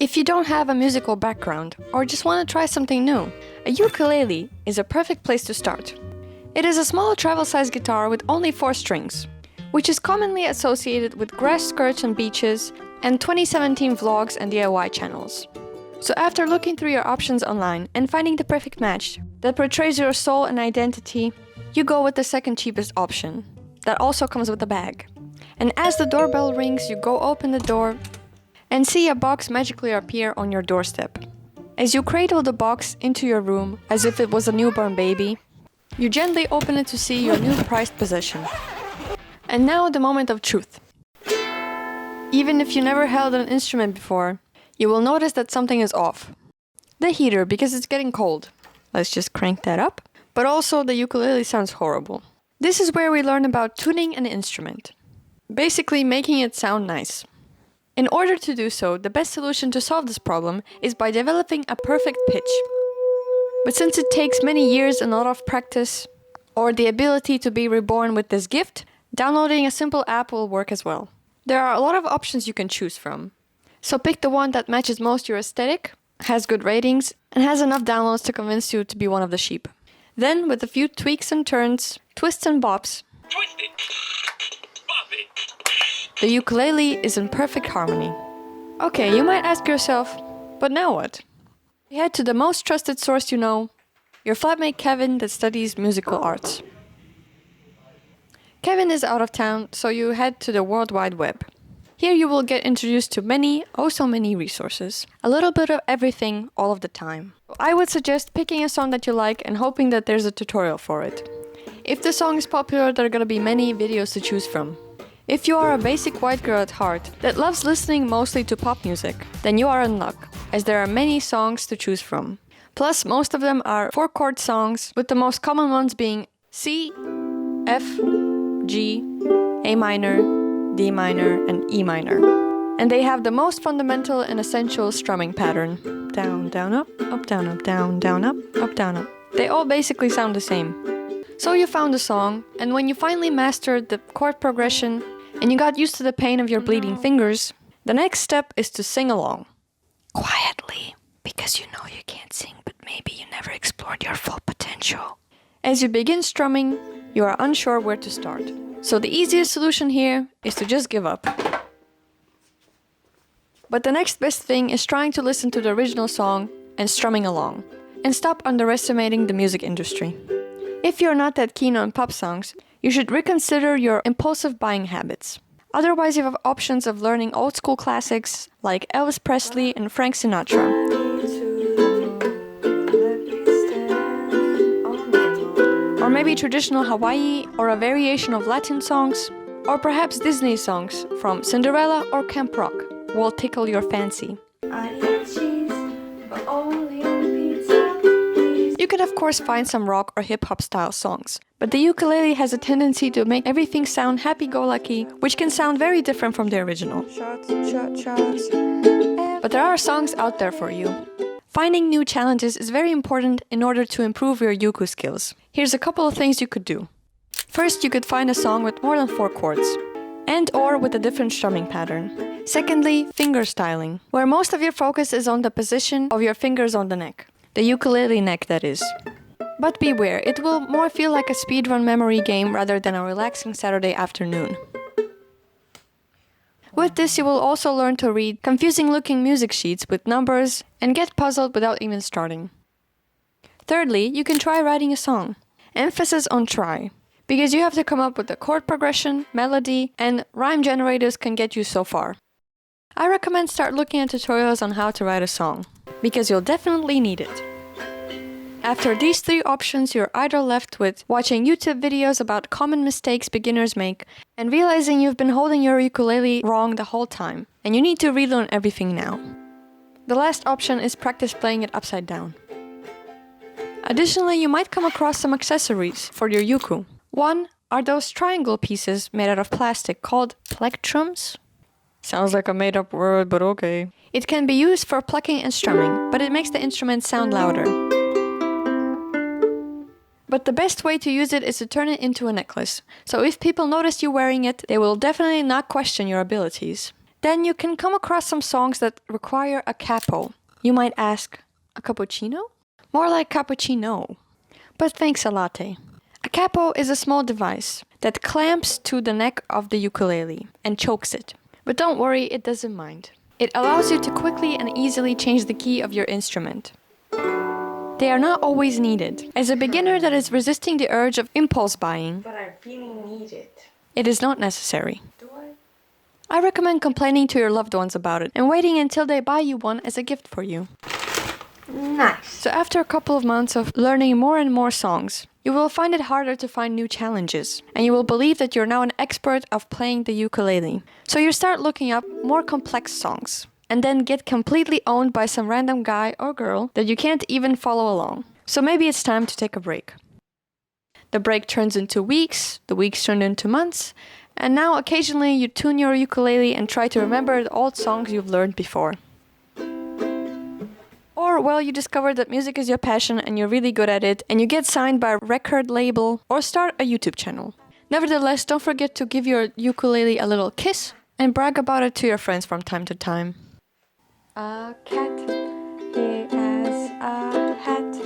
If you don't have a musical background or just want to try something new, a ukulele is a perfect place to start. It is a small travel-sized guitar with only 4 strings, which is commonly associated with grass skirts on beaches and 2017 vlogs and DIY channels. So after looking through your options online and finding the perfect match that portrays your soul and identity, you go with the second cheapest option, that also comes with a bag. And as the doorbell rings, you go open the door and see a box magically appear on your doorstep. As you cradle the box into your room as if it was a newborn baby, you gently open it to see your new prized possession. And now the moment of truth. Even if you never held an instrument before, you will notice that something is off. The heater, because it's getting cold. Let's just crank that up. But also the ukulele sounds horrible. This is where we learn about tuning an instrument. Basically making it sound nice. In order to do so, the best solution to solve this problem is by developing a perfect pitch. But since it takes many years and a lot of practice, or the ability to be reborn with this gift, downloading a simple app will work as well. There are a lot of options you can choose from. So pick the one that matches most your aesthetic, has good ratings, and has enough downloads to convince you to be one of the sheep. Then, with a few tweaks and turns, twists and bops, Twist it. Bop it. the ukulele is in perfect harmony. Okay, you might ask yourself, but now what? We head to the most trusted source you know, your flatmate Kevin that studies musical arts. Kevin is out of town, so you head to the World Wide Web. Here you will get introduced to many, oh so many resources. A little bit of everything, all of the time. I would suggest picking a song that you like and hoping that there's a tutorial for it. If the song is popular, there are gonna be many videos to choose from. If you are a basic white girl at heart that loves listening mostly to pop music, then you are in luck, as there are many songs to choose from. Plus, most of them are 4-chord songs, with the most common ones being C, F, G, A minor, D minor, and E minor. And they have the most fundamental and essential strumming pattern. Down, down, up, down, up, down, down, up, down, up. They all basically sound the same. So you found a song, and when you finally mastered the chord progression, and you got used to the pain of your bleeding fingers, the next step is to sing along. Quietly, because you know you can't sing, but maybe you never explored your full potential. As you begin strumming, you are unsure where to start. So the easiest solution here is to just give up. But the next best thing is trying to listen to the original song and strumming along. And stop underestimating the music industry. If you're not that keen on pop songs, you should reconsider your impulsive buying habits. Otherwise, you have options of learning old school classics like Elvis Presley and Frank Sinatra. Or maybe traditional Hawaii or a variation of Latin songs. Or perhaps Disney songs from Cinderella or Camp Rock will tickle your fancy. I eat cheese, but only on pizza. You can of course find some rock or hip-hop style songs, but the ukulele has a tendency to make everything sound happy-go-lucky, which can sound very different from the original. But there are songs out there for you. Finding new challenges is very important in order to improve your uku skills. Here's a couple of things you could do. First, you could find a song with more than 4 chords, and or with a different strumming pattern. Secondly, finger styling, where most of your focus is on the position of your fingers on the neck. The ukulele neck, that is. But beware, it will more feel like a speedrun memory game rather than a relaxing Saturday afternoon. With this, you will also learn to read confusing-looking music sheets with numbers and get puzzled without even starting. Thirdly, you can try writing a song. Emphasis on try, because you have to come up with a chord progression, melody, and rhyme generators can get you so far. I recommend start looking at tutorials on how to write a song, because you'll definitely need it. After these 3 options, you're either left with watching YouTube videos about common mistakes beginners make and realizing you've been holding your ukulele wrong the whole time, and you need to relearn everything now. The last option is practice playing it upside down. Additionally, you might come across some accessories for your uku. One are those triangle pieces made out of plastic called plectrums. Sounds like a made-up word, but okay. It can be used for plucking and strumming, but it makes the instrument sound louder. But the best way to use it is to turn it into a necklace. So if people notice you wearing it, they will definitely not question your abilities. then you can come across some songs that require a capo. You might ask, a cappuccino? More like cappuccino. But thanks a latte. A capo is a small device that clamps to the neck of the ukulele and chokes it. But don't worry, it doesn't mind. It allows you to quickly and easily change the key of your instrument. They are not always needed. As a beginner that is resisting the urge of impulse buying, But I really need it. it is not necessary. Do I? I recommend complaining to your loved ones about it and waiting until they buy you one as a gift for you. Nice. So after a couple of months of learning more and more songs, you will find it harder to find new challenges, and you will believe that you're now an expert of playing the ukulele. So you start looking up more complex songs, and then get completely owned by some random guy or girl that you can't even follow along. So maybe it's time to take a break. The break turns into weeks, the weeks turn into months, and now occasionally you tune your ukulele and try to remember the old songs you've learned before. Or, well, you discover that music is your passion and you're really good at it, and you get signed by a record label or start a YouTube channel. Nevertheless, don't forget to give your ukulele a little kiss and brag about it to your friends from time to time. A cat, he has a hat.